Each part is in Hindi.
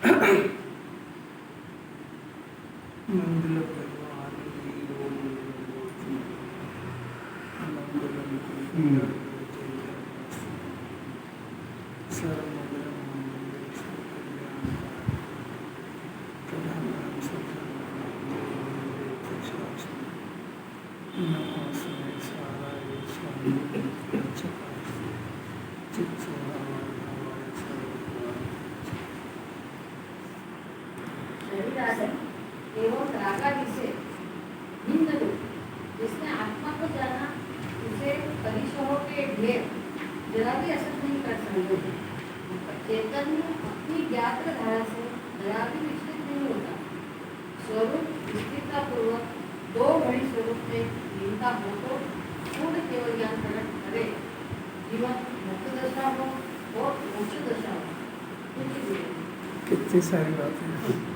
मंगल भगवान मंगलम एवं रागादि से भिन्न रूप जिसने आत्मा को जाना उसे परिसरों के ढेर जरा भी असर नहीं कर सकते। चैतन्य अपनी ज्ञात धारा से जरा भी विचलित नहीं होता। स्वरूप स्थिरता पूर्वक दो घड़ी स्वरूप में लीनता हो तो पूर्ण केवल ज्ञान प्रकट करे। जीवन मुक्त दशा हो और मोक्ष दशा हो। कितनी सारी बातें।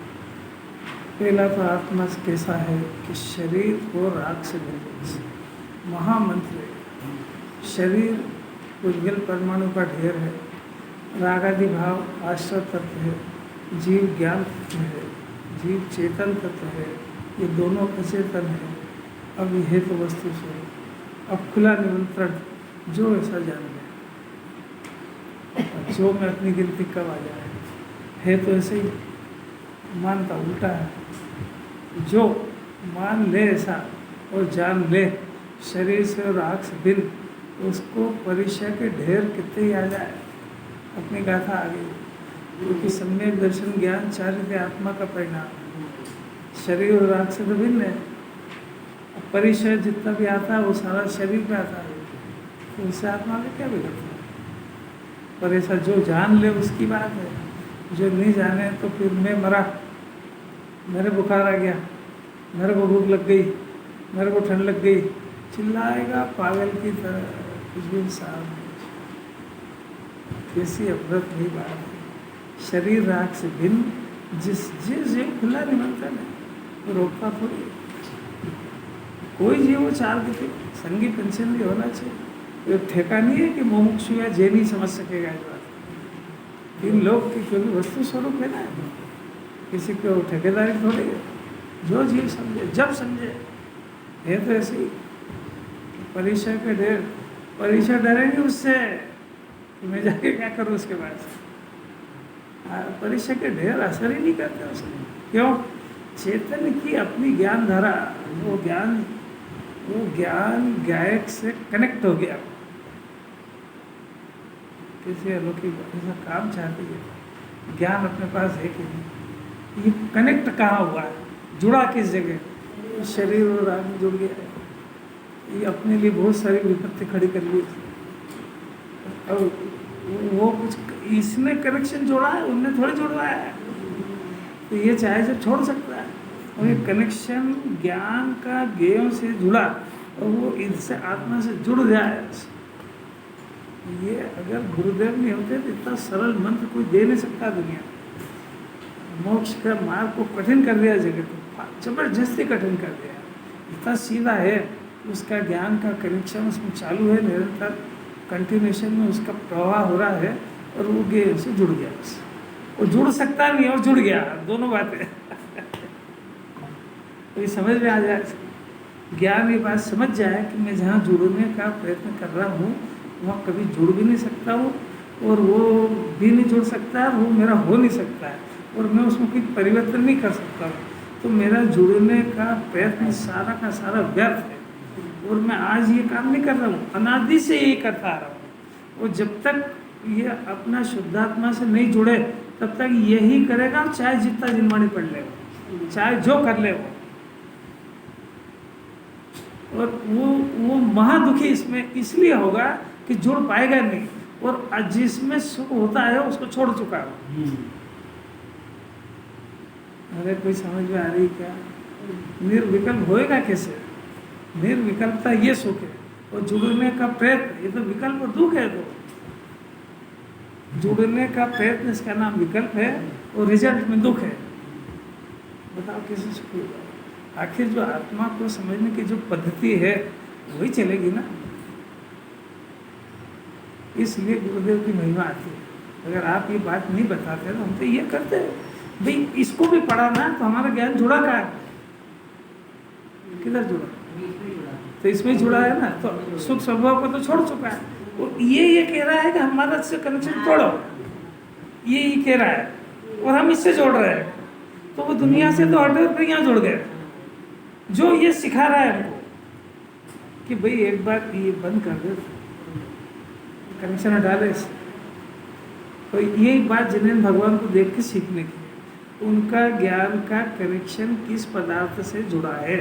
पहला तो आत्मा कैसा है कि शरीर को राग से मिले। महामंत्र है। शरीर उज्ज्वल परमाणु का ढेर है। रागादि भाव आश्रय तत्व है। जीव ज्ञान तत्व है। जीव चेतन तत्व है। ये दोनों अचेतन है। अब यह तो वस्तु स्वरूप। अब खुला निमंत्रण, जो ऐसा जान ले, जो में अपनी गिनती कब आ जाए। है तो ऐसे ही, मानता उल्टा है। जो मान ले ऐसा और जान ले शरीर से और आँख से भिन्न, उसको परिचय के ढेर कितने ही आ जाए, अपनी गाथा आ गई। क्योंकि सम्यक दर्शन ज्ञान चारित्र्य आत्मा का परिणाम। शरीर और आँख से तो भिन्न है। परिचय जितना भी आता है वो सारा शरीर पे आता है, तो उससे आत्मा में क्या बिगड़ता है। पर ऐसा जो जान ले उसकी बात है। जो नहीं जाने तो फिर मैं मरा, मेरे बुखार आ गया, मेरे को भूख लग गई, मेरे को ठंड लग गई, चिल्लाएगा पागल की तरह। कुछ भी इंसान कैसी अवरत नहीं बात है। शरीर राग से भिन्न जिस जीव खुला निमंत्रण है, वो रोकता थोड़ी। कोई जीव वो चार दिखे संगी पेंशन भी होना चाहिए। ये ठेका नहीं है कि मुमुक्षु या जे नहीं समझ सकेगा इस बात। इन लोग की क्योंकि वस्तु स्वरूप है ना, किसी को ठेकेदारी थोड़ी है। जो जीव समझे जब समझे, है तो ऐसे ही। परिचय के ढेर, परिचय डरेंगे उससे कि मैं जाके क्या करूँ उसके बाद। परिचय के ढेर असर ही नहीं करते उसमें। क्यों? चेतन की अपनी ज्ञान धारा, वो ज्ञान गायक से कनेक्ट हो गया। किसी अलौकिक ऐसा काम चाहते हैं, ज्ञान अपने पास है कि नहीं, ये कनेक्ट कहाँ हुआ है, जुड़ा किस जगह। शरीर और आत्मा जुड़ गया है। ये अपने लिए बहुत सारी विपत्ति खड़ी कर ली। और वो कुछ इसने कनेक्शन जोड़ा है, उनने थोड़ी जोड़वाया है। तो ये चाहे जब छोड़ सकता है। और ये कनेक्शन ज्ञान का ज्ञेयों से जुड़ा और वो इनसे आत्मा से जुड़ जाए। ये अगर गुरुदेव नहीं होते तो इतना सरल मंत्र कोई दे नहीं सकता दुनिया। मोक्ष का मार्ग को कठिन कर दिया जगत को, जबरदस्ती कठिन कर दिया। इतना सीधा है, उसका ज्ञान का कनेक्शन उसमें चालू है, निरंतर कंटिन्यूशन में उसका प्रवाह हो रहा है और वो ज्ञेय से जुड़ गया। बस वो जुड़ सकता नहीं और जुड़ गया, दोनों बातें। तो ये समझ में आ जाए, ज्ञान ये बात समझ जाए कि मैं जहाँ जुड़ने का प्रयत्न कर रहा हूँ वहाँ कभी जुड़ भी नहीं सकता हूँ, और वो भी नहीं जुड़ सकता है, वो मेरा हो नहीं सकता है, और मैं उसमें कोई परिवर्तन नहीं कर सकता हूँ। तो मेरा जुड़ने का प्रयत्न सारा का सारा व्यर्थ है। और मैं आज ये काम नहीं कर रहा हूँ, अनादि से यही करता आ रहा हूँ। और जब तक ये अपना शुद्धात्मा से नहीं जुड़े तब तक यही करेगा, चाहे जितना जिनवाणी पढ़ ले, चाहे जो कर ले वो। और वो महादुखी इसमें इसलिए होगा कि जुड़ पाएगा नहीं, और जिसमें सुख होता है उसको छोड़ चुका है। अरे कोई समझ में आ रही क्या? निर्विकल्प होएगा कैसे? निर्विकल्पता ये सुख है, और जुड़ने का प्रयत्न ये तो विकल्प और दुख है। तो जुड़ने का प्रयत्न इसका नाम विकल्प है, और रिजल्ट में दुख है। बताओ कैसे सुख होगा? आखिर जो आत्मा को समझने की जो पद्धति है वही चलेगी ना। इसलिए गुरुदेव की महिमा आती है। अगर आप ये बात नहीं बताते तो हम तो ये करते हैं, भाई इसको भी पढ़ा ना तो हमारा ज्ञान जुड़ा कहाँ है? किधर जुड़ा? तो इसमें जुड़ा है ना, तो सुख स्वभाव को तो छोड़ चुका है। और ये कह रहा है कि हमारा से कनेक्शन तोड़ो, ये कह रहा है, और हम इससे जोड़ रहे हैं। तो वो दुनिया से तो हटे फिर यहाँ जुड़ गए। जो ये सिखा रहा है हमको कि भाई एक बार ये बंद कर दे, कनेक्शन हटा ले इससे। तो यही बात जिन्हें भगवान को देख के सीखने की, उनका ज्ञान का कनेक्शन किस पदार्थ से जुड़ा है,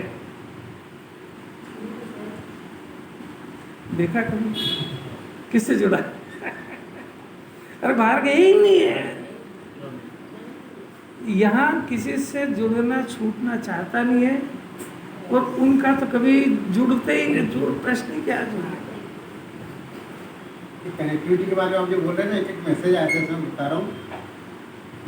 देखा कभी किससे जुड़ा है? अरे बाहर गए ही नहीं है। यहाँ किसी से जुड़ना छूटना चाहता नहीं है, और उनका तो कभी जुड़ते ही नहीं, जुड़ प्रश्न ही क्या जुड़ने का। कनेक्टिविटी के बारे में आप जो बोल रहे हैं ना, एक मैसेज आया था, मैं बता रहा हूँ।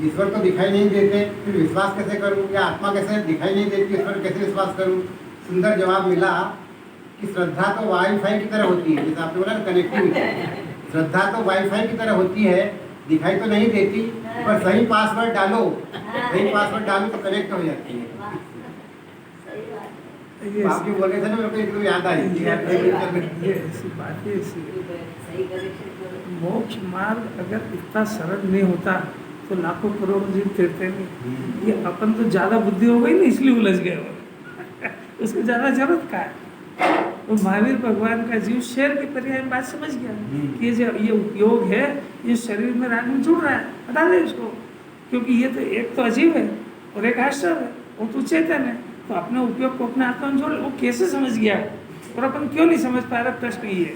ईश्वर तो दिखाई नहीं देते, फिर विश्वास कैसे करूँ, या आत्मा कैसे दिखाई नहीं देती, ईश्वर कैसे विश्वास करूँ? सुंदर जवाब मिला कि श्रद्धा तो वाईफाई की तरह होती है। जैसे आपने बोला ना कनेक्टिविटी, श्रद्धा तो वाईफाई की तरह होती है, दिखाई तो नहीं देती, पर सही पासवर्ड डालो, सही पासवर्ड डालो तो कनेक्ट हो जाती है। सही बात आप जो बोल रहे थे ना, मेरे को एकदम याद आई। ये ऐसी बात है, ऐसी सही कनेक्शन करो। मोक्ष मार्ग अगर इतना सरल नहीं होता तो लाखों करोड़ जीव फिरते नहीं। ये अपन तो ज़्यादा बुद्धि हो गई ना, इसलिए उलझ गए वो। उसको ज़्यादा जरूरत का है। और महावीर भगवान का जीव शेर की पर्याय में बात समझ गया कि ये जो ये उपयोग है, ये शरीर में राग में जुड़ रहा है, हटा दे इसको। क्योंकि ये तो एक तो अजीब है और एक आश्चर्य है, और तू चेतन है, तो अपने उपयोग को अपने आत्मा में जोड़। वो कैसे समझ गया और अपन क्यों नहीं समझ पा रहे? प्रश्न ये है,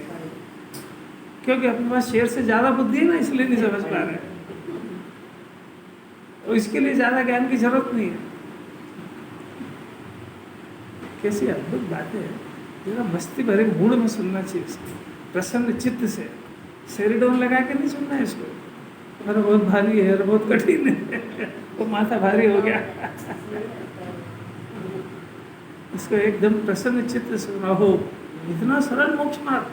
क्योंकि अपने पास शेर से ज़्यादा बुद्धि है ना, इसलिए नहीं समझ पा रहे। और इसके लिए ज़्यादा ज्ञान की जरूरत नहीं है। कैसी अद्भुत बातें है, जरा मस्ती भरे मूड में सुनना चाहिए इसको, प्रसन्न चित्त से। सेरिडोन लगा के नहीं सुनना है इसको, अरे बहुत भारी है, अरे बहुत कठिन है, वो माथा भारी हो गया। इसको एकदम प्रसन्न चित्त से सुना हो। इतना सरल मोक्ष मार्ग,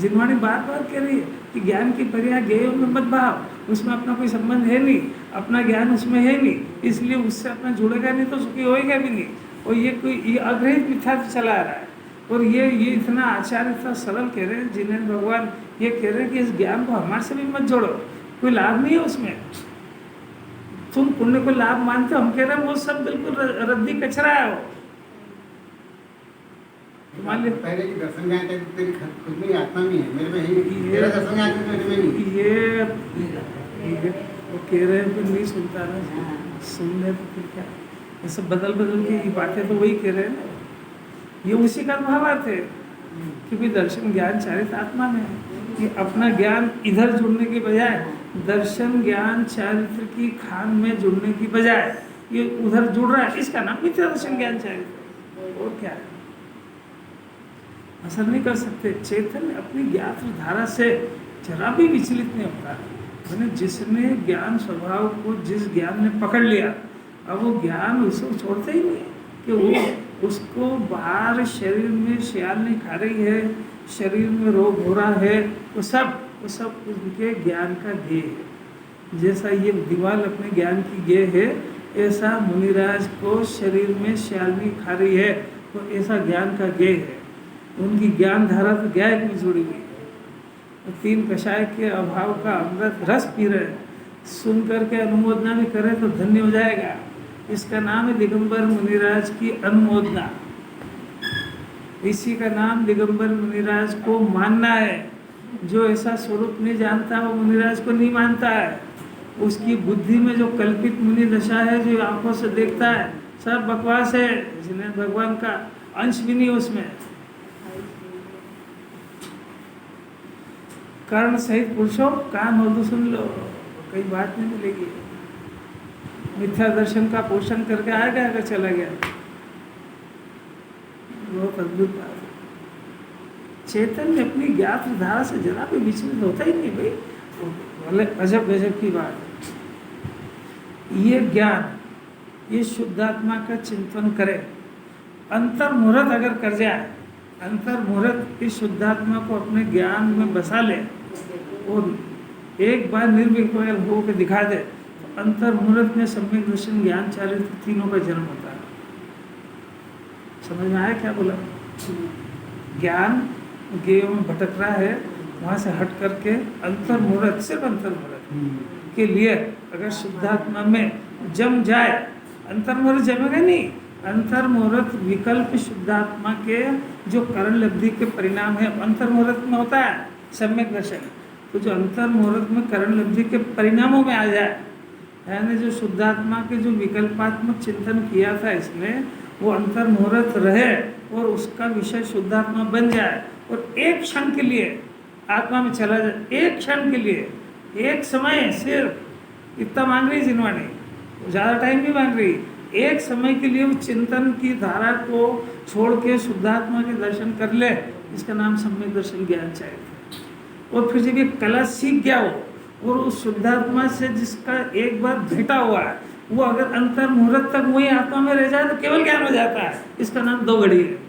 जिनवाणी बार बार कह रही है कि ज्ञान की पर्याय ज्ञेय में मत भाव, उसमें अपना कोई संबंध है नहीं, अपना ज्ञान उसमें है नहीं, इसलिए उससे अपना जुड़ेगा नहीं तो सुखी होएगा भी नहीं। और ये कोई ये अग्रहित मिथ्या चला आ रहा है। और ये इतना आचार्य इतना सरल कह रहे हैं, जिन्हें भगवान ये कह रहे हैं कि इस ज्ञान को हमारे से भी मत जोड़ो, कोई लाभ नहीं है उसमें। तुम पुण्य को लाभ मानते हो, हम कह रहे हैं वो सब बिल्कुल रद्दी कचरा है। वो तुम्हारे पहले की दर्शन ज्ञान है, तेरी खुद में आत्मा में है, मेरे में ही तेरा दर्शन ज्ञान मेरे में नहीं। ये वो कह रहे हैं फिर नहीं सुनता ना, सुनने तो फिर क्या, ये सब बदल के ये बातें तो वही कह रहे हैं ना। ये उसी का भावार्थ है कि भी दर्शन ज्ञान चारित आत्मा में है। कि अपना ज्ञान इधर जुड़ने के बजाय दर्शन ज्ञान चारित्र की खान में जुड़ने की बजाय ये उधर जुड़ रहा है, इसका नाम मिथ्या दर्शन ज्ञान चारित्र। और क्या है, असर नहीं कर सकते। चैतन्य अपनी ज्ञात धारा से जरा भी विचलित नहीं होता। मैंने जिसने ज्ञान स्वभाव को, जिस ज्ञान ने पकड़ लिया, अब वो ज्ञान उसको छोड़ते ही नहीं कि वो उसको बाहर शरीर में शियाल नहीं खा रही है, शरीर में रोग हो रहा है, वो सब उनके ज्ञान का गेय है। जैसा ये दीवार अपने ज्ञान की गेय है, ऐसा मुनिराज को शरीर में शियाल नहीं खा रही है, तो ऐसा ज्ञान का गेय है। उनकी ज्ञान धारा तो ज्ञान में जुड़ी हुई है। तीन कषाय के अभाव का अमृत रस पी रहे, सुन करके अनुमोदना भी करे तो धन्य हो जाएगा। इसका नाम है दिगंबर मुनिराज की अनुमोदना। इसी का नाम दिगंबर मुनिराज को मानना है। जो ऐसा स्वरूप नहीं जानता वो मुनिराज को नहीं मानता है। उसकी बुद्धि में जो कल्पित मुनि दशा है, जो आंखों से देखता है, सब बकवास है, जिन्हें भगवान का अंश भी नहीं उसमें। कर्ण सहित पुरुषों कान हो तो सुन लो, कई बात नहीं मिलेगी। मिथ्या दर्शन का पोषण करके आएगा अगर चला गया, बहुत अद्भुत बात है। चैतन्य अपनी ज्ञात धारा से जरा भी विचलित होता ही नहीं भाई, बोले अजब गजब की बात है। ये ज्ञान, ये शुद्धात्मा का चिंतन करे, अंतर मुहूर्त अगर कर जाए, अंतर मुहूर्त इस शुद्धात्मा को अपने ज्ञान में बसा ले और एक बार निर्विकल्प होकर दिखा दे, तो अंतर्मुहूर्त में सम्यक दर्शन, ज्ञान, चारित्र तीनों का जन्म होता है। समझ में आया क्या बोला? ज्ञान ज्ञेय में भटक रहा है, वहाँ से हट करके अंतर्मुहूर्त, सिर्फ अंतर्मुहूर्त के लिए अगर शुद्धात्मा में जम जाए, अंतर्मुहूर्त जमेगा नहीं, अंतर्मुहूर्त विकल्प शुद्धात्मा के जो करण लब्धि के परिणाम है, अंतर्मुहूर्त में होता है सम्यक दर्शन। तो जो अंतर्मुहूर्त में करण लब्धि के परिणामों में आ जाए, यानी जो शुद्धात्मा के जो विकल्पात्मक चिंतन किया था इसने, वो अंतर्मुहूर्त रहे और उसका विषय शुद्धात्मा बन जाए और एक क्षण के लिए आत्मा में चला जाए, एक क्षण के लिए, एक समय, सिर्फ इतना मांग रही जिनवाणी, ज़्यादा टाइम नहीं मांग रही, एक समय के लिए वो चिंतन की धारा को छोड़ के शुद्धात्मा के दर्शन कर ले, इसका नाम सम्यक दर्शन ज्ञान चाहिए। और फिर जब ये कला सीख गया हो और उस शुद्धात्मा से जिसका एक बार भेटा हुआ है, वो अगर अंतर मुहूर्त तक वही आत्मा में रह जाए तो केवल ज्ञान हो जाता है, इसका नाम दो घड़ी है।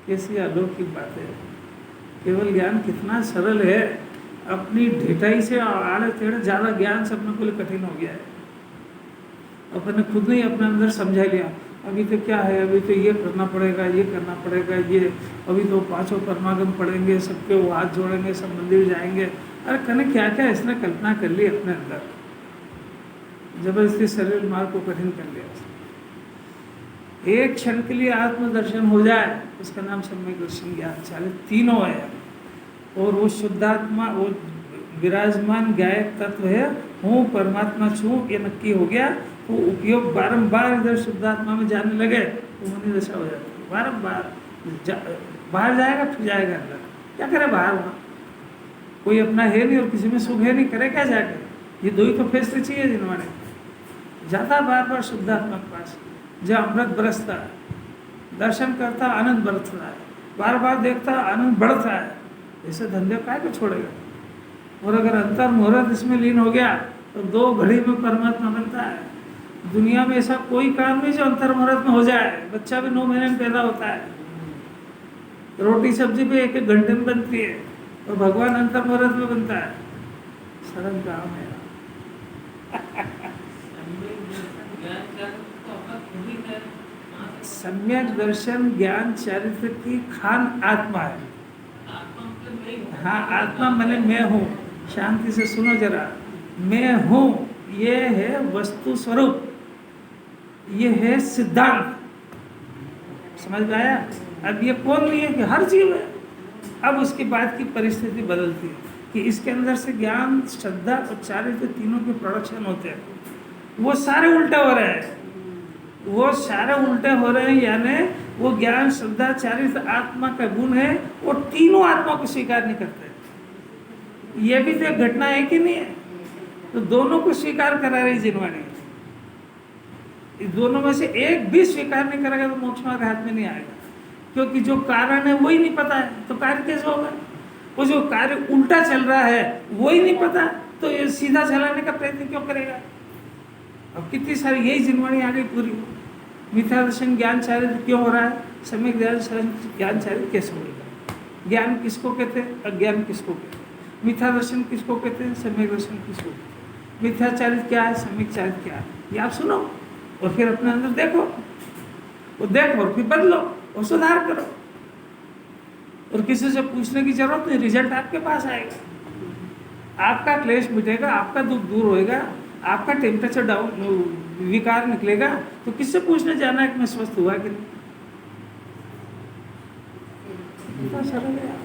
कैसी अलौकिक बात है! केवल ज्ञान कितना सरल है, अपनी ढिठाई से आड़े टेढ़े ज़्यादा ज्ञान से अपने को लिए कठिन हो गया है। अपने खुद ने अपने अंदर समझा लिया, अभी तो क्या है, अभी तो ये करना पड़ेगा, ये करना पड़ेगा, ये अभी तो 5 परमागम पढ़ेंगे, सबके वो हाथ जोड़ेंगे, सब मंदिर जाएंगे। अरे कने क्या क्या इसने कल्पना कर ली अपने अंदर, जबरदस्ती शरीर मार्ग को कठिन कर लिया। एक क्षण के लिए आत्मदर्शन हो जाए, उसका नाम सम्यक दर्शन ज्ञान चालित तीनों है। और वो शुद्धात्मा, वो विराजमान गायक तत्व है, हूँ परमात्मा छूँ, ये नक्की हो गया। वो उपयोग बारंबार इधर शुद्धात्मा में जाने लगे तो मनी दशा हो जाती है। बारंबार बाहर जाएगा फिर जाएगा अंदर, क्या करे बाहर? वहाँ कोई अपना है नहीं और किसी में सुख है नहीं, करे क्या जाकर? ये दो ही तो फैसले चाहिए जिन्होंने। जाता बार बार शुद्धात्मा के पास, जहाँ अमृत बरसता है, दर्शन करता आनंद बरसता है, बार बार देखता आनंद बढ़ता है, ऐसे धंधे काय को छोड़ेगा? और अगर अंतर मुहूर्त इसमें लीन हो गया तो 2 घड़ी में परमात्मा बनता है। दुनिया में ऐसा कोई काम नहीं जो अंतर मुहूर्त में हो जाए। बच्चा भी 9 महीने में पैदा होता है, रोटी सब्जी भी 1-1 घंटे में बनती है, और भगवान अंतर मुहूर्त में बनता है। सरल काम है। सम्यक दर्शन ज्ञान चरित्र की खान आत्मा है। हाँ, आत्मा मैंने मैं हूँ। शांति से सुनो जरा, मैं हूँ ये है वस्तु स्वरूप, ये है सिद्धांत। समझ में आया? अब ये कौन नहीं है कि हर जीव है। अब उसके बाद की परिस्थिति बदलती है कि इसके अंदर से ज्ञान, श्रद्धा और चारित्र तीनों के प्रोडक्शन होते हैं। वो सारे उल्टे हो रहे हैं, वो सारे उल्टे हो रहे हैं, यानी वो ज्ञान, श्रद्धा, चारित्र आत्मा का गुण है, वो तीनों आत्मा को स्वीकार नहीं करते। ये भी तो एक घटना है कि नहीं है? तो दोनों को स्वीकार करा रही जिनवाणी। इस दोनों में से एक भी स्वीकार नहीं करेगा तो मोक्ष मार्ग हाथ में नहीं आएगा, क्योंकि जो कारण है वही नहीं पता है तो कार्य कैसे होगा? वो जो कार्य उल्टा चल रहा है वही नहीं पता तो ये सीधा चलाने का प्रयत्न क्यों करेगा? अब कितनी सारी यही जिनवाणी आ गई पूरी। मिथ्या दर्शन ज्ञान चारित्र क्यों हो रहा है? सम्यक दर्शन ज्ञान चारित्र कैसे होगा? ज्ञान किसको कहते हैं? अज्ञान किसको कहते हैं? मिथ्या दर्शन किसको कहते हैं? सम्यक दर्शन किसको कहते हैं? मिथ्या चारित्र क्या है? सम्यक चारित्र क्या है? ये आप सुनो और फिर अपने अंदर देखो, और देखो और फिर बदलो और सुधार करो। और किसी से पूछने की जरूरत नहीं, रिजल्ट आपके पास आएगा। आपका क्लेश मिटेगा, आपका दुख दूर होएगा, आपका टेम्परेचर डाउन, विकार निकलेगा। तो किससे पूछने जाना है कि मैं स्वस्थ हुआ कि नहीं? इतना सरल है।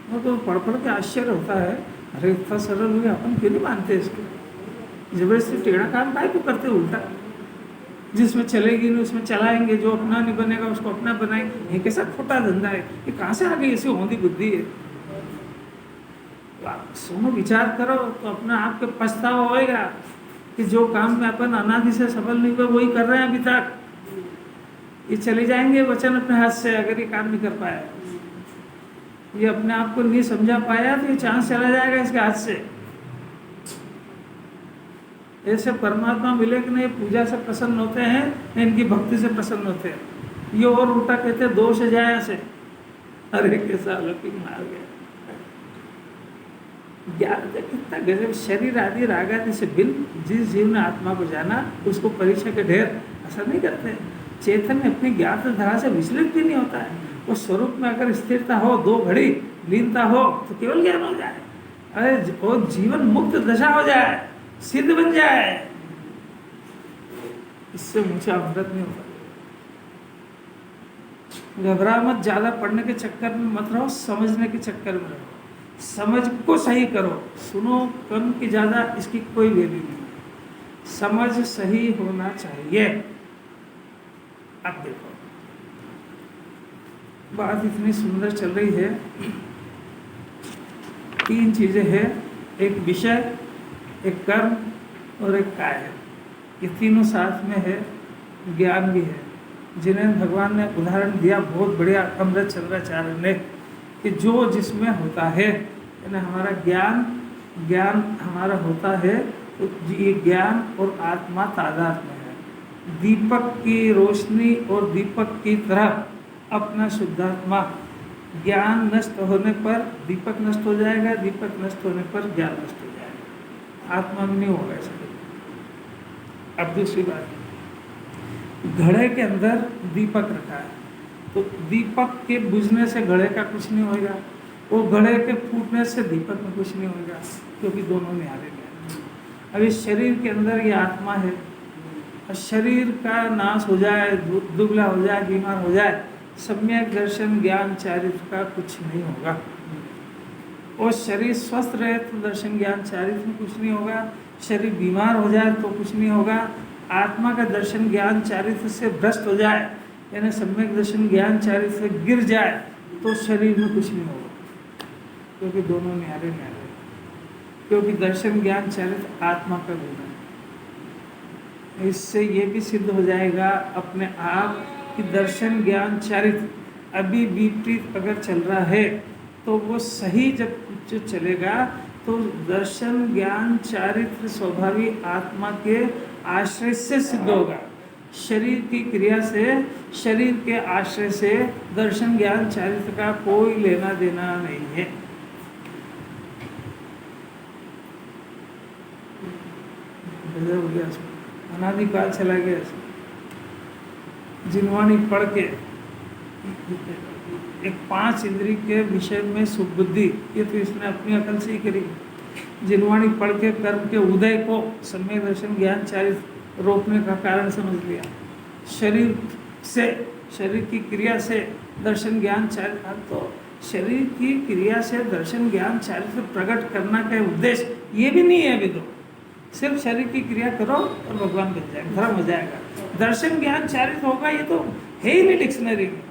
वो तो पढ़ पढ़ के आश्चर्य होता है, अरे इतना सरल हो गया, अपन क्यों नहीं मानते इसको? जबरदस्ती टेढ़ा काम काहे को करते उल्टा? जिसमें चलेगी नहीं उसमें चलाएंगे, जो अपना नहीं बनेगा उसको अपना बनाएंगे। ये कैसा खोटा धंधा है? ये कहाँ से आ गई ऐसी होंदी बुद्धि है? आप सुनो, विचार करो तो अपना आपके पछतावा होएगा कि जो काम में अपन अनादि से सफल नहीं हुए वही कर रहे हैं अभी तक। ये चले जाएंगे वचन अपने हाथ से अगर ये काम नहीं कर पाया, ये अपने आप को नहीं समझा पाया तो ये चांस चला जाएगा इसके हाथ से। ऐसे परमात्मा मिले कि नहीं पूजा से प्रसन्न होते हैं, नहीं इनकी भक्ति से प्रसन्न होते हैं। ये और उल्टा कहते हैं दोष जाया से। अरे कैसा अलौकिक मार्ग है! ज्ञान कितना गजब, शरीर आदि राग आदि से भिन्न जिस जीव ने आत्मा को जाना उसको परीक्षा के ढेर असर नहीं करते। चैतन्य अपनी ज्ञात धारा से विचलित भी नहीं होता है। वो स्वरूप में अगर स्थिरता हो, 2 घड़ी लीनता हो तो केवल ज्ञान हो जाए। अरे वो जीवन मुक्त दशा हो जाए, सिद्ध बन जाए, इससे ऊंचा अमृत नहीं होता। घबरा मत, ज्यादा पढ़ने के चक्कर में मत रहो, समझने के चक्कर में रहो। समझ को सही करो, सुनो कम की ज्यादा इसकी कोई वैल्यू नहीं। समझ सही होना चाहिए। अब देखो बात इतनी सुंदर चल रही है। 3 चीजें हैं, एक विषय, एक कर्म और एक काय। ये तीनों साथ में है। ज्ञान भी है, जिन्हें भगवान ने उदाहरण दिया, बहुत बढ़िया अमृत चंद्राचार्य ने, कि जो जिसमें होता है, यानी हमारा ज्ञान हमारा होता है, तो ये ज्ञान और आत्मा तादात्म्य है। दीपक की रोशनी और दीपक की तरह अपना शुद्धात्मा, ज्ञान नष्ट होने पर दीपक नष्ट हो जाएगा, दीपक नष्ट होने पर ज्ञान नष्ट हो जाएगा, आत्मा में नहीं होगा ऐसा। अब दूसरी बात, घड़े के अंदर दीपक रखा है, तो दीपक के बुझने से घड़े का कुछ नहीं होगा, वो घड़े के फूटने से दीपक में कुछ नहीं होगा, क्योंकि दोनों न्यारे हैं। अब इस शरीर के अंदर ये आत्मा है, और शरीर का नाश हो जाए, दुबला हो जाए, बीमार हो जाए, सम्यक दर्शन ज्ञान चारित्र का कुछ नहीं होगा। और शरीर स्वस्थ रहे तो दर्शन ज्ञान चारित्र में कुछ नहीं होगा, शरीर बीमार हो जाए तो कुछ नहीं होगा। आत्मा का दर्शन ज्ञान चारित्र से भ्रष्ट हो जाए, यानी सम्यक दर्शन ज्ञान चारित्र से गिर जाए, तो शरीर में कुछ नहीं होगा, क्योंकि दोनों न्यारे न्यारे, क्योंकि दर्शन ज्ञान चारित्र आत्मा का गुण है। इससे ये भी सिद्ध हो जाएगा अपने आप कि दर्शन ज्ञान चारित्र अभी विपरीत अगर चल रहा है, तो वो सही जब जो चलेगा, तो दर्शन ज्ञान चारित्र स्वाभाविक आत्मा के आश्रय से सिद्ध होगा। शरीर की क्रिया से, शरीर के आश्रय से दर्शन ज्ञान चारित्र का कोई लेना देना नहीं है। हो गया, अनादिकाल चला गया। जिनवाणी पढ़ के एक 5 इंद्रिय के विषय में सुबुद्धि, ये तो इसने अपनी अकल से ही करी। जिनवाणी पढ़ के कर्म के उदय को सम्यक दर्शन ज्ञान चारित्र रोकने का कारण समझ लिया। शरीर से, शरीर की क्रिया से दर्शन ज्ञान चारित्र, तो शरीर की क्रिया से दर्शन ज्ञान चारित्र प्रकट करना का उद्देश्य ये भी नहीं है अभी तो। सिर्फ शरीर की क्रिया करो और भगवान बन जाएगा, धर्म हो जाएगा। दर्शन ज्ञान चारित्र होगा, ये तो है ही नहीं डिक्शनरी में।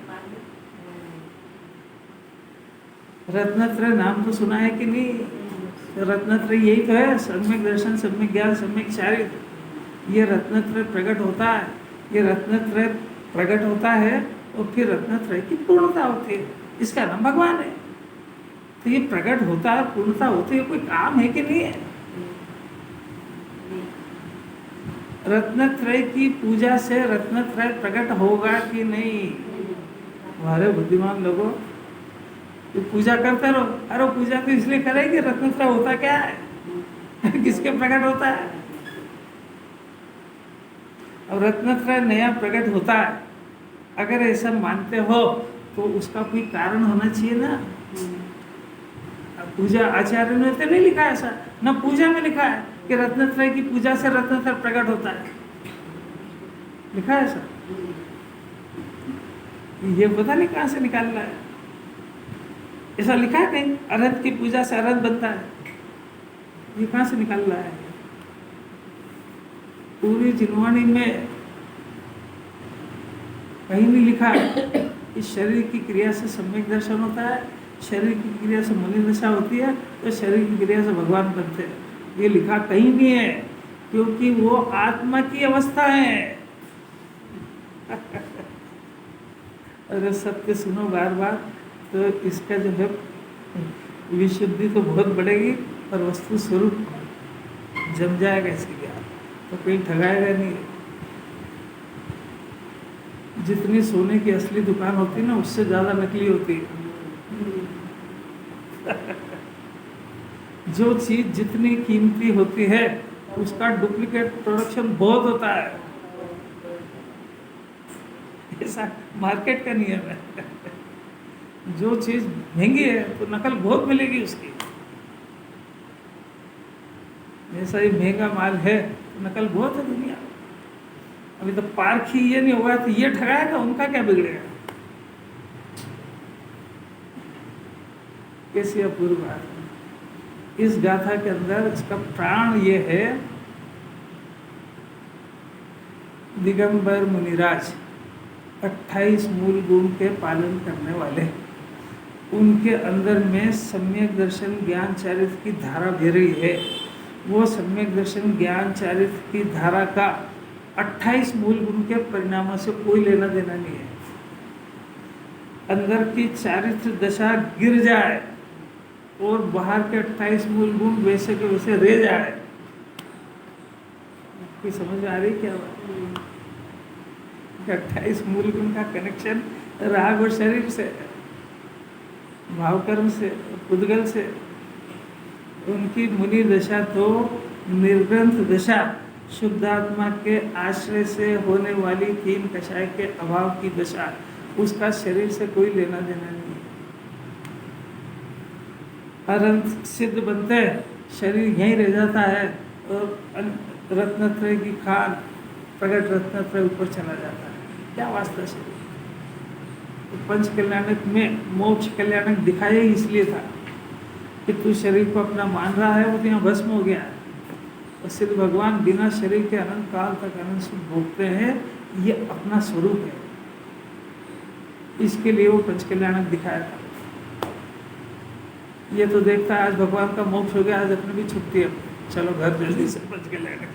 रत्नत्रय नाम तो सुना है कि नहीं? रत्नत्रय यही तो है, सम्यक दर्शन, सम्यक ज्ञान, सम्यक चारित्र। ये रत्नत्रय प्रकट होता है, ये रत्नत्रय प्रकट होता है और फिर रत्नत्रय की पूर्णता होती है, इसका नाम भगवान है। तो ये प्रकट होता है, पूर्णता होती है, कोई काम है कि नहीं है? रत्नत्रय की पूजा से रत्नत्रय प्रकट होगा कि नहीं? हमारे बुद्धिमान लोगों, तो पूजा करते रहो। अरे पूजा तो इसलिए करेंगे, रत्नत्रय होता क्या है? किसके प्रकट होता है? अब रत्नत्रय नया प्रकट होता है, अगर ऐसा मानते हो तो उसका कोई कारण होना चाहिए ना। पूजा आचार्य ने तो नहीं लिखा ऐसा, ना पूजा में लिखा है कि रत्नत्रय की पूजा से रत्नत्रय प्रकट होता है, लिखा है ऐसा? ये पता नहीं कहाँ से निकाल रहा है, ऐसा लिखा है कहीं? अरहत की पूजा से अरहत बनता है, ये कहाँ से निकाल रहा है? पूरी जिनवाणी में कहीं नहीं लिखा है। इस शरीर की क्रिया से सम्यक दर्शन होता है, शरीर की क्रिया से मुनि दशा होती है, तो शरीर की क्रिया से भगवान बनते हैं, ये लिखा कहीं नहीं है, क्योंकि वो आत्मा की अवस्था है। अगर सत्य सुनो बार बार तो इसका जो है विशुद्धि तो बहुत बढ़ेगी और वस्तु स्वरूप जम जाएगा इसके ज्ञान, तो कोई ठगाएगा नहीं। जितनी सोने की असली दुकान होती है ना, उससे ज़्यादा नकली होती है। जो चीज़ जितनी कीमती होती है उसका डुप्लीकेट प्रोडक्शन बहुत होता है, ऐसा मार्केट का नियम है। जो चीज़ महंगी है तो नकल बहुत मिलेगी उसकी, जैसा ही महंगा माल है तो नकल बहुत है दुनिया में। अभी तो पार्क ही ये नहीं होगा तो ये ठगाएगा, उनका क्या बिगड़ेगा। कैसी अपूर्व बात है। इस गाथा के अंदर इसका प्राण ये है, दिगंबर मुनिराज 28 मूल गुण के पालन करने वाले, उनके अंदर में सम्यक दर्शन ज्ञान चारित्र की धारा बह रही है। वो सम्यक दर्शन ज्ञान चारित्र की धारा का 28 मूल गुण के परिणामों से कोई लेना देना नहीं है। अंदर की चारित्र दशा गिर जाए और बाहर के 28 मूल गुण वैसे के वैसे रह जाए, कोई समझ में आ रही क्या बात? 28 मूल गुण का कनेक्शन राग और शरीर से, भावकर्म से, पुद्गल से। उनकी मुनि दशा तो निर्ग्रंथ दशा, शुद्धात्मा के आश्रय से होने वाली तीन कषाय के अभाव की दशा, उसका शरीर से कोई लेना देना नहीं। अनंत सिद्ध बनते शरीर यहीं रह जाता है और रत्नत्रय की खान प्रगट रत्नत्रय ऊपर चला जाता है। क्या वास्ता शरीर? तो पंच कल्याणक में मोक्ष कल्याणक दिखाया ही इसलिए था कि तू शरीर को अपना मान रहा है, वो तो यहाँ भस्म हो गया है। और सिद्ध भगवान बिना शरीर के अनंत काल तक अनंत सुख भोगते हैं, ये अपना स्वरूप है। इसके लिए वो पंच कल्याणक दिखाया था। ये तो देखता है आज भगवान का मोक्ष हो गया, आज अपने भी छुट्टी है, चलो घर जल्दी से पंच कल्याणक।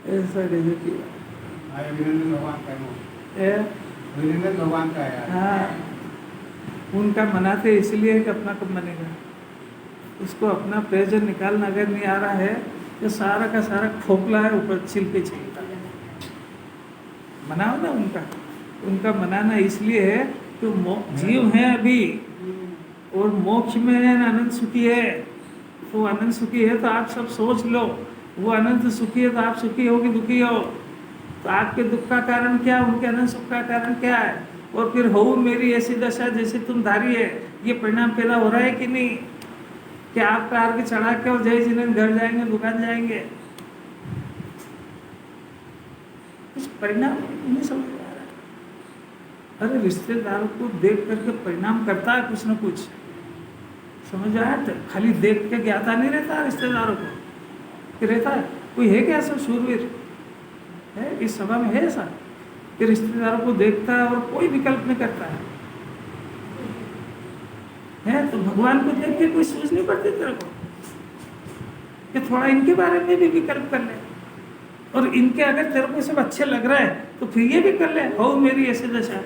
ऐसा गजब अभिनंदन भगवान का है, अभिनंदन भगवान का है। हाँ, उनका मनाते इसलिए कि अपना कब मनेगा, उसको अपना प्रयोजन निकालना अगर नहीं आ रहा है तो सारा का सारा खोखला है, ऊपर छिलके छिलता है। मनाओ ना उनका मनाना इसलिए है कि जीव है अभी और मोक्ष में है ना, अनंत सुखी है। तो अनंत सुखी है तो आप सब सोच लो, वो अनंत सुखी है तो आप सुखी हो कि दुखी हो? तो आपके दुख का कारण क्या, उनके अनंत सुख का कारण क्या है? और फिर हो मेरी ऐसी दशा जैसे तुम धारी है, ये परिणाम पैदा हो रहा है कि नहीं? क्या आप कार के चढ़ा के और जय जिन्हें घर जाएंगे, दुकान जाएंगे? कुछ परिणाम नहीं समझ में आ रहा। अरे रिश्तेदारों को देख करके परिणाम करता है कुछ न कुछ, समझ आया? खाली देख के ज्ञाता नहीं रहता रिश्तेदारों को, कि रहता है कोई है क्या ऐसा शूरवीर है इस सभा में? है ऐसा कि रिश्तेदारों को देखता है और कोई विकल्प नहीं करता है? तो भगवान को देख के कोई सोच नहीं पड़ती तेरे को कि थोड़ा इनके बारे में भी विकल्प कर ले, और इनके अगर तेरे को सब अच्छे लग रहा है तो फिर ये भी कर ले, हो मेरी ऐसी दशा।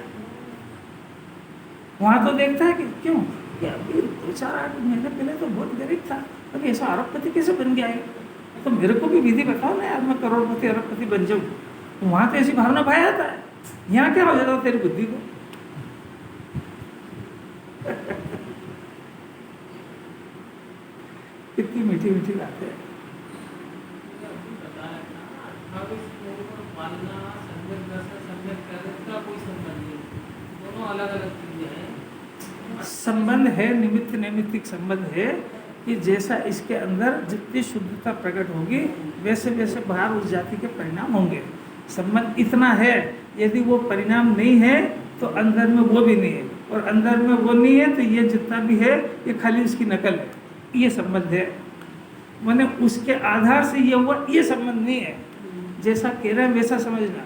वहां तो देखता है कि क्यों, क्या अभी 2-4-8 महीने पहले तो बहुत गरीब था, अभी ऐसा अरबपति कैसे बन गया है? तो मेरे को भी विधि बताओ ना यार, मैं करोड़पति अरबपति बन जाऊँ। वहां तो ऐसी भावना भाई आता है, यहाँ क्या हो जाता है तेरी बुद्धि को? कितनी मीठी मीठी बातें हैं। संबंध है, निमित्त नैमित्तिक संबंध है कि जैसा इसके अंदर जितनी शुद्धता प्रकट होगी वैसे वैसे बाहर उस जाति के परिणाम होंगे। संबंध इतना है, यदि वो परिणाम नहीं है तो अंदर में वो भी नहीं है, और अंदर में वो नहीं है तो ये जितना भी है ये खाली उसकी नकल है। ये संबंध है, माने उसके आधार से ये हुआ, ये संबंध नहीं है। जैसा कह रहे हैं वैसा समझना,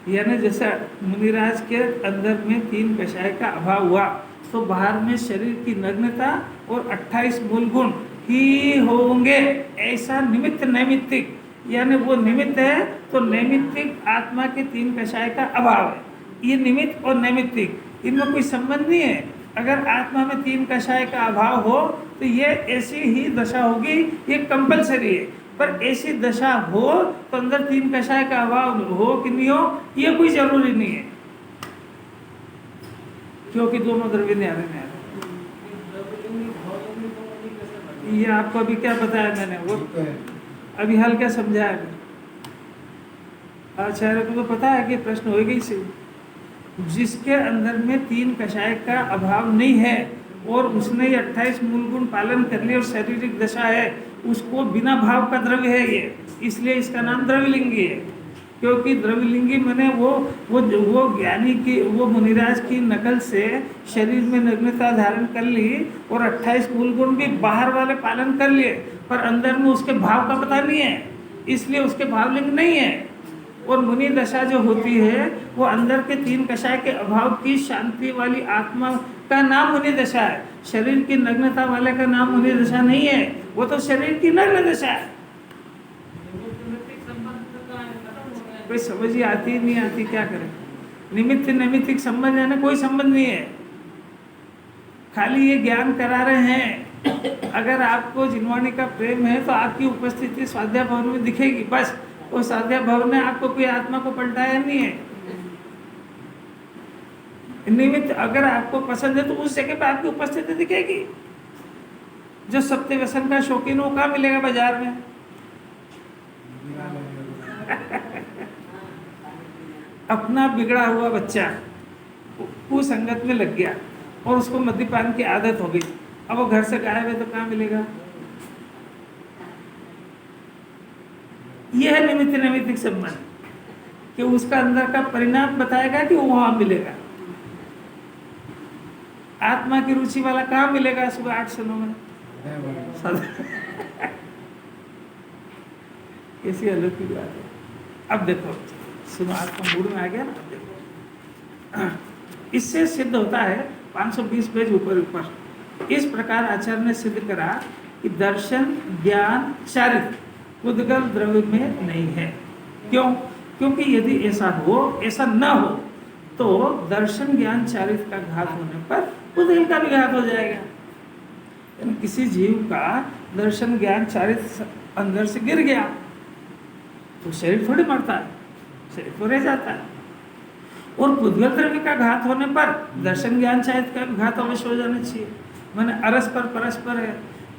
यानी जैसा मुनिराज के अंदर में 3 कषाय का अभाव हुआ तो बाहर में शरीर की नग्नता और 28 मूल गुण ही होंगे, ऐसा निमित्त नैमित्तिक, यानी वो निमित्त है तो नैमित्तिक आत्मा के 3 कषाय का अभाव है। ये निमित्त और नैमित्तिक इनमें कोई संबंध नहीं है। अगर आत्मा में 3 कषाय का अभाव हो तो ये ऐसी ही दशा होगी, ये कंपलसरी है। पर ऐसी दशा हो तो अंदर 3 कषाय का अभाव हो कि नहीं हो, ये कोई जरूरी नहीं है। क्योंकि दोनों द्रव्य न्यारे न्यारे। ये आपको अभी क्या बताया मैंने, वो तो है। अभी हल क्या समझाया मैंने? आचार्य को तो पता है कि प्रश्न होगा ही सही। जिसके अंदर में 3 कषाय का अभाव नहीं है और उसने ये 28 मूल गुण पालन कर लिए और शारीरिक दशा है, उसको बिना भाव का द्रव्य है ये, इसलिए इसका नाम द्रव्यलिंगी है। क्योंकि द्रव्यलिंगी मैंने वो ज्ञानी की, वो मुनिराज की नकल से शरीर में नग्नता धारण कर ली और 28 मूल गुण भी बाहर वाले पालन कर लिए, पर अंदर में उसके भाव का पता नहीं है, इसलिए उसके भावलिंग नहीं है। और मुनि दशा जो होती है वो अंदर के 3 कषाय के अभाव की शांति वाली आत्मा का नाम मुनि दशा है। शरीर की नग्नता वाले का नाम मुनि दशा नहीं है, वो तो शरीर की नग्न दशा है। कोई समझ ही आती नहीं आती, क्या करें? निमित्त नैमित्तिक संबंध है ना, कोई संबंध नहीं है, खाली ये ज्ञान करा रहे हैं। अगर आपको जिनवाणी का प्रेम है तो आपकी उपस्थिति स्वाध्याय भवन में दिखेगी, बस। वो स्वाध्याय भवन ने आपको कोई आत्मा को पलटाया नहीं है। निमित्त अगर आपको पसंद है तो उस जगह पे आपकी उपस्थिति दिखेगी। जो सत्य व्यसन का शौकीन हो, कहाँ मिलेगा? बाजार में। अपना बिगड़ा हुआ बच्चा कुसंगत में लग गया और उसको मद्यपान की आदत हो गई, अब वो घर से गायब है तो कहाँ मिलेगा? यह है निमित्त नैमित्तिक संबंध, कि उसका अंदर का परिणाम बताएगा कि वो वहां मिलेगा। आत्मा की रुचि वाला कहाँ मिलेगा? सुबह 8 सनों में। कैसी अलौकिक बात है। अब देखो, सुनो, आपका मूड में आ गया ना? अब देखो, इससे सिद्ध होता है 520 पेज ऊपर इस प्रकार आचार्य ने सिद्ध करा कि दर्शन ज्ञान चारित्र उद्गल द्रव्य में नहीं है। क्यों? क्योंकि यदि ऐसा न हो तो दर्शन ज्ञान चारित्र का घात होने पर उद्गल का भी घात हो जाएगा। किसी जीव का दर्शन ज्ञान चारित्र अंदर से गिर गया तो शरीर थोड़ी मरता है, शरीर तो रह जाता है। और पुद्गल द्रव्य का घात होने पर दर्शन ज्ञान चारित्र का घात अवश्य हो जाना चाहिए। माने अरस्पर परस्पर है,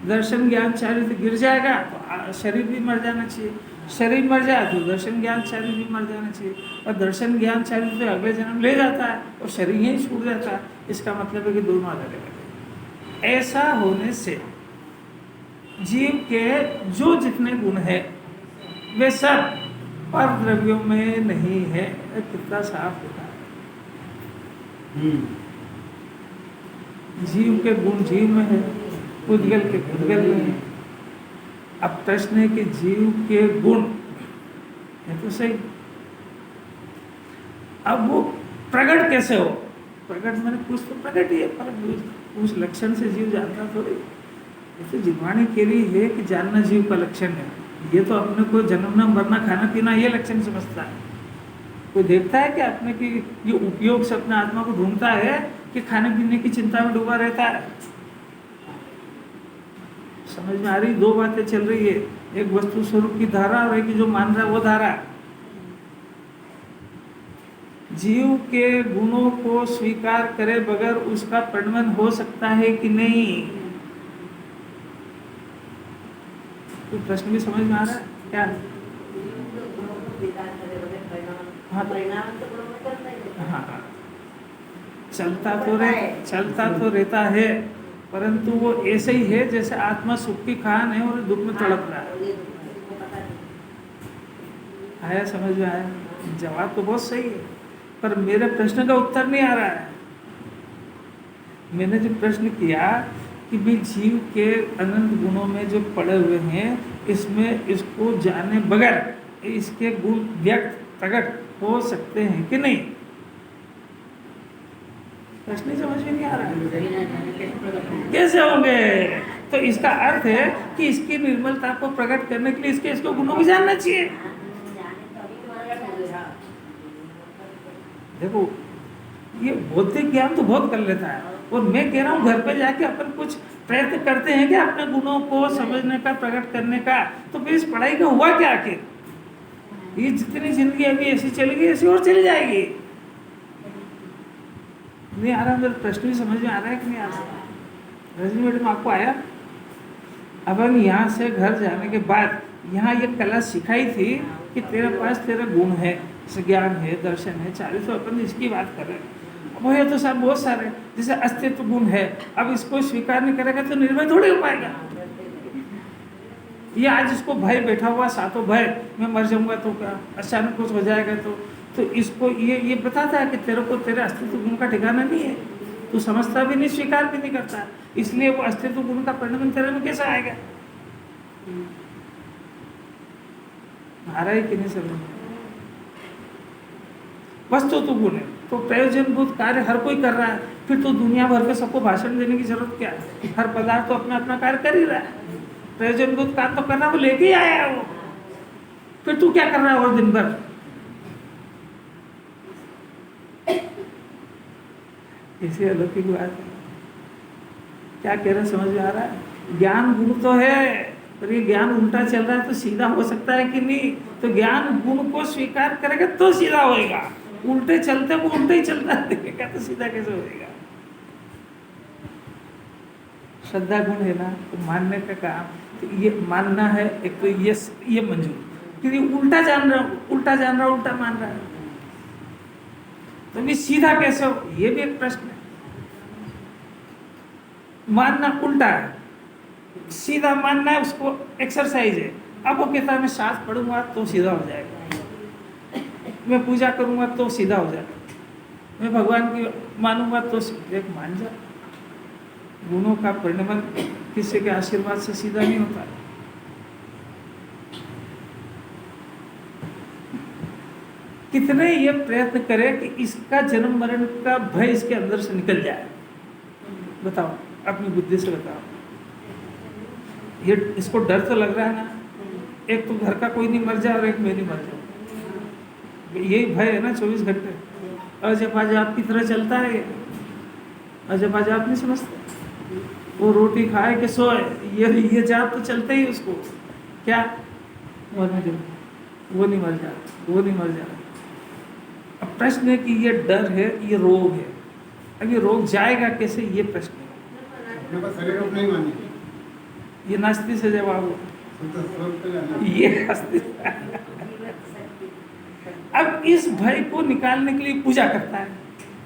दर्शन ज्ञान चारित्र गिर जाएगा तो शरीर भी मर जाना चाहिए, शरीर मर जाए तो दर्शन ज्ञान चारित्र भी मर जाना चाहिए, और दर्शन ज्ञान चारित्र तो अगले जन्म ले जाता है और शरीर यही छूट जाता है। इसका मतलब है कि दोनों अलग अलग है। ऐसा होने से जीव के जो जितने गुण है वे सब पर द्रव्यों में नहीं है। कितना साफ होता है। जीव के गुण जीव में है, पुद्गल के पुद्गल में है। अब प्रश्न है कि जीव के गुण है तो सही, अब वो प्रकट कैसे हो? प्रकट मैंने कुछ तो प्रकट ही है, पर उस लक्षण से जीव जानता थोड़ी। ये तो जिनवाणी के लिए है कि जानना जीव का लक्षण है। ये तो अपने को जन्मना मरना खाना पीना ये लक्षण समझता है। कोई देखता है कि अपने की ये उपयोग से अपने आत्मा को ढूंढता है कि खाने पीने की चिंता में डूबा रहता है। समझ में आ रही? 2 बातें चल रही है, एक वस्तु स्वरूप की धारा और एक जो मान रहा है वो धारा। जीव के गुणों को स्वीकार करे बगैर उसका परिणमन हो सकता है कि नहीं? तो प्रश्न भी समझ में आ रहा है क्या? हाँ, चलता तो रहता है, परंतु वो ऐसे ही है जैसे आत्मा सुख की खान है और दुख में तड़प रहा है। आया समझ में? आया? जवाब तो बहुत सही है, पर मेरे प्रश्न का उत्तर नहीं आ रहा है। मैंने जो प्रश्न किया कि भी जीव के अनंत गुणों में जो पड़े हुए हैं, इसमें इसको जाने बगैर इसके गुण व्यक्त प्रकट हो सकते हैं कि नहीं? प्रश्न समझ में नहीं आ रहा है। कैसे होंगे? तो इसका अर्थ है कि इसकी निर्मलता को प्रकट करने के लिए इसको गुणों को जानना चाहिए। देखो, ये बौद्धिक ज्ञान तो बहुत कर लेता है, और मैं कह रहा हूँ घर पे जाके अपन कुछ प्रयत्न करते हैं कि अपने गुणों को समझने का, प्रकट करने का। तो फिर इस पढ़ाई का हुआ क्या आखिर? ये जितनी जिंदगी अभी ऐसी चलेगी ऐसी और चली जाएगी। नहीं आ रहा? मेरा प्रश्न भी समझ में आ रहा है कि नहीं आ रहा? रजनी मैडम आपको आया? अपन यहाँ से घर जाने के बाद यहाँ ये कला सिखाई थी कि तेरे पास तेरा गुण है, ज्ञान है, दर्शन है, चालीस, तो अपन इसकी बात कर रहे हैं। अब ये तो सब बहुत सारे, जैसे अस्तित्व गुण है, अब इसको स्वीकार नहीं करेगा तो निर्भय थोड़ी हो पाएगा। ये आज इसको भय बैठा हुआ, सातों भय, मैं मर जाऊंगा तो क्या, अचानक कुछ हो जाएगा तो इसको ये बताता है कि तेरे को तेरे अस्तित्व गुण का ठिकाना नहीं है, तू समझता भी नहीं, स्वीकार भी नहीं करता, इसलिए वो अस्तित्व गुण का परिणाम तेरे में कैसे आएगा? आ रहा है कि नहीं समझ में? वस्तु तो गुण है, तो प्रयोजनभूत कार्य हर कोई कर रहा है, फिर तो दुनिया भर के सबको भाषण देने की जरूरत क्या है? हर पदार्थ तो अपना अपना कार्य कर ही रहा है, प्रयोजनभूत कार्य तो करना, वो लेके ही आया है वो, फिर तू क्या कर रहा है और दिन भर? इसी अलौकिक बात है। क्या कह रहे समझ में आ रहा है? ज्ञान गुण तो है, पर ये ज्ञान उल्टा चल रहा है तो सीधा हो सकता है कि नहीं? तो ज्ञान गुण को स्वीकार करेगा तो सीधा होएगा, उल्टे चलते वो उल्टे ही चलता देखेगा तो सीधा कैसे होएगा? श्रद्धा गुण है ना, तो मानने का काम, तो ये मानना है, एक तो ये मंजूर, फिर ये उल्टा जान रहा हूँ, उल्टा जान रहा हूँ, उल्टा मान रहा है, तो भी सीधा कैसे हो? ये भी एक प्रश्न है। मानना उल्टा है, सीधा मानना है, उसको एक्सरसाइज है। अब वो कहता है मैं शास्त्र पढ़ूंगा तो सीधा हो जाएगा, मैं पूजा करूंगा तो सीधा हो जाएगा, मैं भगवान की मानूंगा तो एक मान जा। गुणों का परिणाम किसी के आशीर्वाद से सीधा नहीं होता। कितने ये प्रयत्न करे कि इसका जन्म मरण का भय इसके अंदर से निकल जाए, बताओ अपनी बुद्धि से बताओ। ये इसको डर तो लग रहा है ना, एक तो घर का कोई नहीं मर जाए और एक मैं नहीं मर जाऊँ, यही भय है ना 24 घंटे। अजब आप की तरह चलता है ये, अजब आप नहीं समझते। वो रोटी खाए कि सोए, ये जाप तो चलते ही उसको, क्या मरने दो, वो नहीं मर जा, वो नहीं मर जा। अब प्रश्न है कि ये डर है, ये रोग है, अब ये रोग जाएगा कैसे, ये प्रश्न है। शरीर रूप नहीं माने, ये नास्ती से जवाब हो, ये नास्ती। अब इस भय को निकालने के लिए पूजा करता है,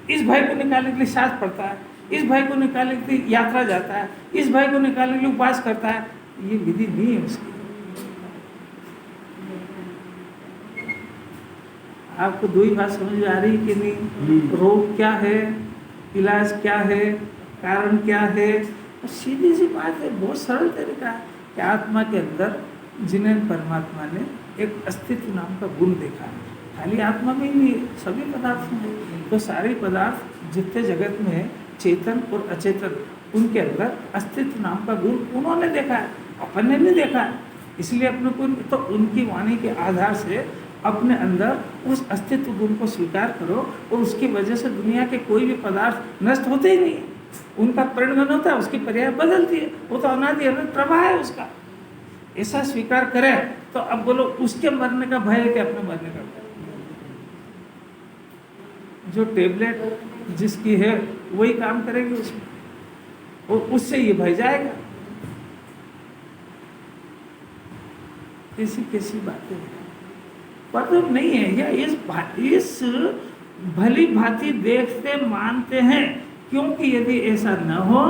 इस भय को निकालने के लिए शास्त्र पढ़ता है, इस भय को निकालने के लिए यात्रा जाता है, इस भय को निकालने के लिए उपवास करता है। ये विधि नहीं है उसकी। आपको दो ही बात समझ में आ रही कि नहीं? रोग क्या है, इलाज क्या है, कारण क्या है? तो सीधी सी बात है, बहुत सरल तरीका है कि आत्मा के अंदर जिन्हें परमात्मा ने एक अस्तित्व नाम का गुण देखा, खाली आत्मा में ही नहीं, सभी पदार्थ में। तो सारे पदार्थ जितने जगत में है, चेतन और अचेतन, उनके अंदर अस्तित्व नाम का गुण उन्होंने देखा है, अपन ने नहीं देखा है। इसलिए अपने को तो उनकी वाणी के आधार से अपने अंदर उस अस्तित्व गुण को स्वीकार करो, और उसकी वजह से दुनिया के कोई भी पदार्थ नष्ट होते ही नहीं, उनका परिणमन होता है, उसकी पर्याय बदलती है, वो तो अनादि अनंत प्रवाह है उसका। ऐसा स्वीकार करें तो अब बोलो उसके मरने का भय है कि अपने मरने का भय? जो टेबलेट जिसकी है वही काम करेगी उसमें, और उससे ये भय जाएगा। ऐसी कैसी बातें हैं, मतलब नहीं है या इस भली भांति देखते मानते हैं, क्योंकि यदि ऐसा न हो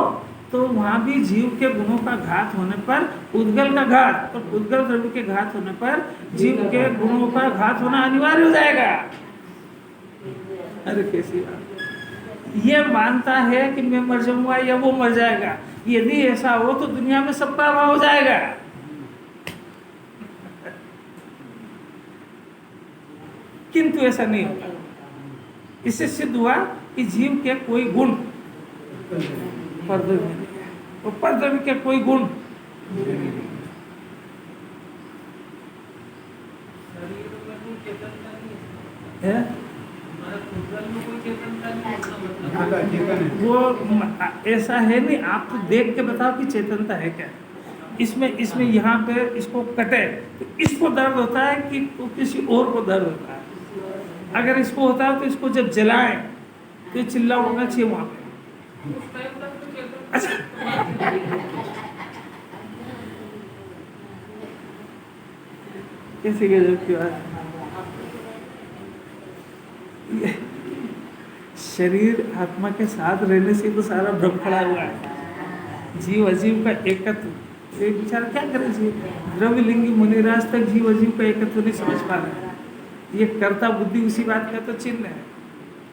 तो वहाँ भी जीव के गुणों का घात होने पर उद्गल का घात, और उद्गल द्रव्य के घात होने पर जीव के गुणों का घात होना अनिवार्य हो जाएगा। अरे कैसी बात, ये मानता है कि मैं मर जाऊंगा या वो मर जाएगा, यदि ऐसा हो तो दुनिया में सबका अभाव हो जाएगा। किंतु ऐसा नहीं होता। इससे सिद्ध हुआ कि जीव के कोई गुण परद्रव्य नहीं है, और परद्रव्य के कोई गुण है, वो ऐसा है नहीं। आप तो देख के बताओ कि चेतनता है क्या। इसमें यहाँ पे इसको कटे तो इसको दर्द होता है कि तो किसी और को दर्द होता है। अगर इसको होता है तो इसको जब जलाएं तो चिल्ला होना चाहिए वहां पे। अच्छा, कैसे गजब की बात। ये शरीर आत्मा के साथ रहने से तो सारा भ्रम खड़ा हुआ है। जीव अजीव का एकत्व, एक विचार क्या करे जी, द्रव्यलिंगी मुनिराज तक जीव अजीव का एकत्व नहीं समझ पा रहे। ये कर्ता बुद्धि उसी बात का तो चिन्ह है।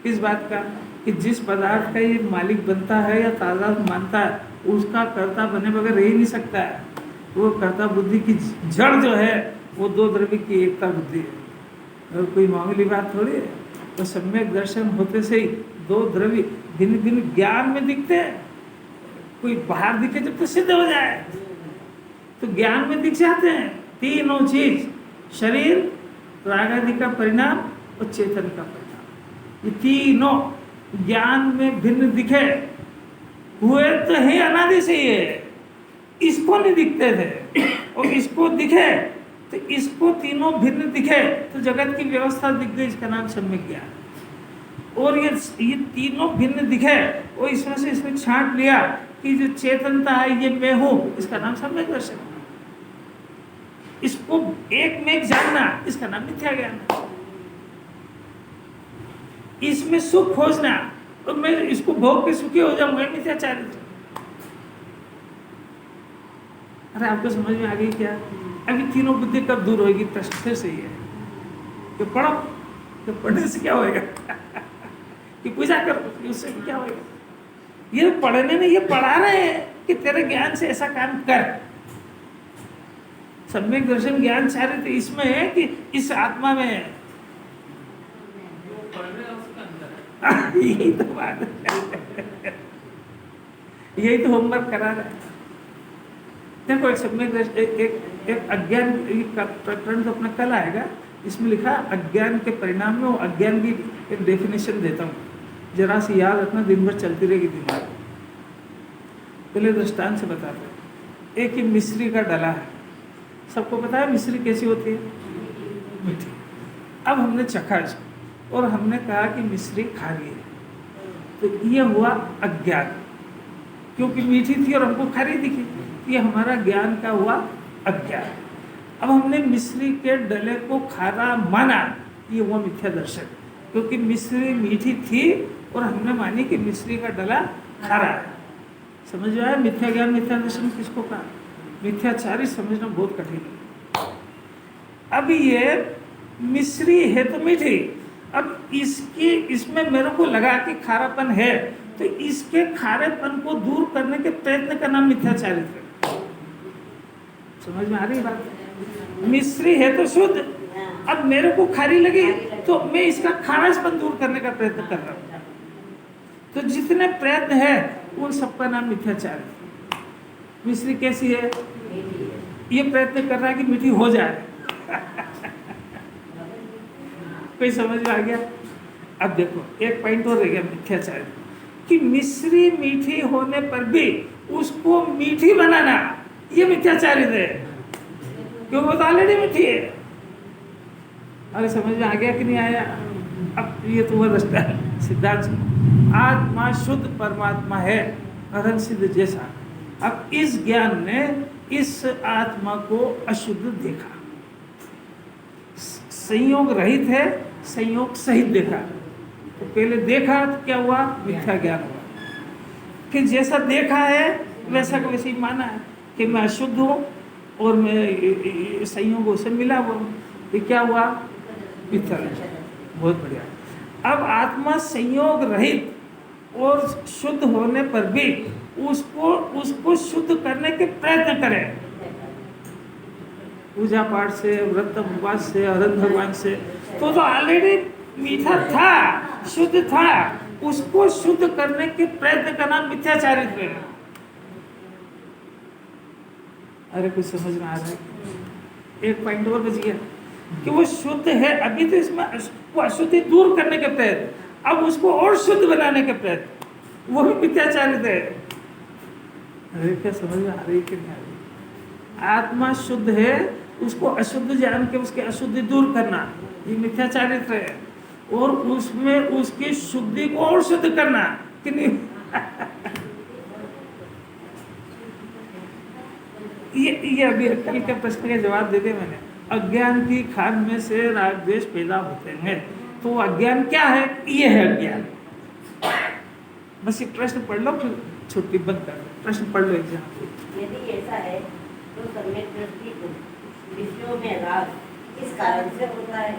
किस बात का? कि जिस पदार्थ का ये मालिक बनता है या तादाद मानता है, उसका कर्ता बने बगैर रह ही नहीं सकता है। वो कर्ता बुद्धि की जड़ जो है वो दो द्रव्य की एकता बुद्धि है, और कोई मामूली बात थोड़ी है। तो सम्यक दर्शन होते से ही दो द्रव्य भिन्न भिन्न ज्ञान में दिखते हैं। कोई बाहर दिखे जब तो सिद्ध हो जाए, तो ज्ञान में दिख जाते हैं तीनों चीज, शरीर, राग आदि का परिणाम और चेतन का परिणाम। ये तीनों ज्ञान में भिन्न दिखे हुए तो है अनादि से ही है। इसको नहीं दिखते थे और इसको दिखे तो इसको तीनों भिन्न दिखे तो जगत की व्यवस्था दिख गई, इसका नाम सम्यक ज्ञान। और ये तीनों भिन्न दिखे और इसमें से इसने छांट लिया कि जो चेतनता है ये मैं हूं, इसका नाम सम्यक दर्शन। इसको एक में एक जानना, इसका नाम मिथ्या ज्ञान। इसमें सुख खोजना और मैं इसको भोग के सुखी हो जाऊंगा, मिथ्याचार्य। अरे आपको समझ में आ गई क्या? अभी तीनों बुद्धि कब दूर होगी? प्रश्न फिर से ही है कि पढ़ो, तो पढ़ने से क्या होएगा? कि पूजा करो, उससे क्या होएगा? ये पढ़ने में ये पढ़ा रहे हैं कि तेरे ज्ञान से ऐसा काम कर। सम्यक दर्शन ज्ञान सारे तो इसमें है कि इस आत्मा में है। यही तो बात है, यही तो होमवर्क करा रहा है। देखो एक सम्यक दर्शन, एक अज्ञान का प्रकरण तो अपना कल आएगा। इसमें लिखा अज्ञान के परिणाम में, वो अज्ञान की एक डेफिनेशन देता हूँ, जरा सी याद रखना, दिन भर चलती रहेगी दिमाग। पहले दृष्टांत से बताते हैं। एक ही मिश्री का डला है, सबको पता है मिश्री कैसी होती है? मीठी। अब हमने चखा इसको और हमने कहा कि मिश्री खारी है, तो ये हुआ अज्ञान, क्योंकि मीठी थी और हमको खारी दिखी। ये हमारा ज्ञान का हुआ अज्ञान। अब हमने मिश्री के डले को खारा माना, ये हुआ मिथ्या दर्शन, क्योंकि मिश्री मीठी थी और हमने मानी कि मिश्री का डला खारा है। समझ में आया? मिथ्या ज्ञान मिथ्या दर्शन किसको कहा? मिथ्याचारी समझना बहुत कठिन है। अब ये मिश्री है तो मीठी, अब इसमें मेरे को लगा कि खारापन है, तो इसके खारेपन को दूर करने के प्रयत्न का नाम मिथ्याचारित्र। समझ में आ रही बात? मिश्री है तो शुद्ध, अब मेरे को खारी लगी तो मैं इसका खारापन दूर करने का प्रयत्न कर रहा हूँ। तो जितने प्रयत्न है उन सबका नाम मिथ्याचारित्र। मिश्री कैसी है? ये प्रयत्न कर रहा है कि मीठी हो जाए। कोई समझ में आ गया? अब देखो एक पॉइंट और रह गया मिथ्याचार, कि मिश्री मीठी होने पर भी उसको मीठी बनाना, ये मिथ्याचारित्र है, क्यों? वो तो ऑलरेडी मीठी है। अरे समझ में आ गया कि नहीं आया? अब ये तो वह सिद्धांत, आत्मा शुद्ध परमात्मा है, अधन सिद्ध जैसा। अब इस ज्ञान ने इस आत्मा को अशुद्ध देखा, संयोग रहित है, संयोग सहित देखा। तो पहले देखा तो क्या हुआ? मिथ्या ज्ञान हुआ। फिर जैसा देखा है वैसा को वैसे ही माना है कि मैं अशुद्ध हूँ और मैं संयोगों से मिला हुआ हूँ, ये क्या हुआ? मिथ्या दर्शन। बहुत बढ़िया। अब आत्मा संयोग रहित और शुद्ध होने पर भी उसको शुद्ध करने के प्रयत्न करें, पूजा पाठ से, व्रत उपवास से, अनंत भगवान से। तो ऑलरेडी मीठा था, शुद्ध था, उसको शुद्ध करने के प्रयत्न का नाम मिथ्याचारित्र है। अरे कुछ समझ में आ रहा है? एक पॉइंट और बच गया कि वो शुद्ध है, अभी तो इसमें वो अशुद्धि दूर करने के प्रयत्न, अब उसको और शुद्ध बनाने के प्रयत्न, वो भी मिथ्याचारित्र है। अरे क्या समझ में आ रही है कि नहीं आ रही? आत्मा शुद्ध है, उसको अशुद्ध जान के उसके अशुद्धि दूर करना, ये मिथ्याचारित्र है। और उसमें उसकी शुद्धि को और शुद्ध करना कि नहीं। ये अभी कल के प्रश्न के जवाब दे दिए मैंने। अज्ञान की खाद में से राग द्वेष पैदा होते हैं, तो अज्ञान क्या है? ये है अज्ञान। बस ये प्रश्न पढ़ लो, फिर छुट्टी बंद कर दो। प्रश्न पढ़ लो एग्जाम। यदि ऐसा है तो सम्यक दृष्टि को विषयों में राग किस कारण से होता है?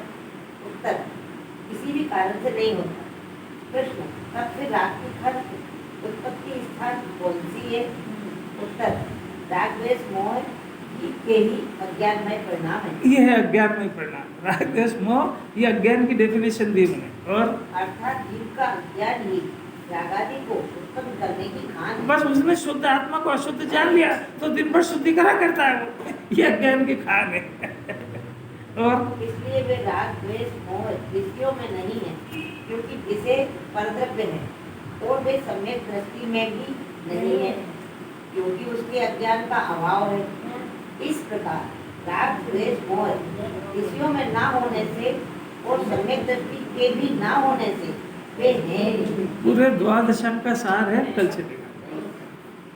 उत्तर, किसी भी कारण से नहीं होता। प्रश्न, तब फिर राग की खत उत्पत्ति स्थान कौन सी है? उत्तर, राग द्वेष मोह के ही अज्ञानमय परिणाम है। ये है अज्ञानमय परिणाम। राग द्वेष मोह, ये अज्ञान की डेफिनेशन दी मैंने। और अर्थात जीव का अज्ञान ही रागादि को उत्पन्न करने की खान है। बस उसने शुद्ध आत्मा को अशुद्ध जान लिया तो दिन भर शुद्धिकरण करता है वो। ये अज्ञान की खान है। और इसलिए वे राग द्वेष मोह विषयों में नहीं है, क्योंकि विषय परद्रव्य है, और वे सम्यक दृष्टि में भी नहीं है, क्योंकि उसके अज्ञान का अभाव है। इस प्रकार राग द्वेष मोह विषयों में ना होने से और सम्यक दृष्टि के भी ना होने से वे हैं। पूरे द्वादशांग का सार है, कल चलेगा।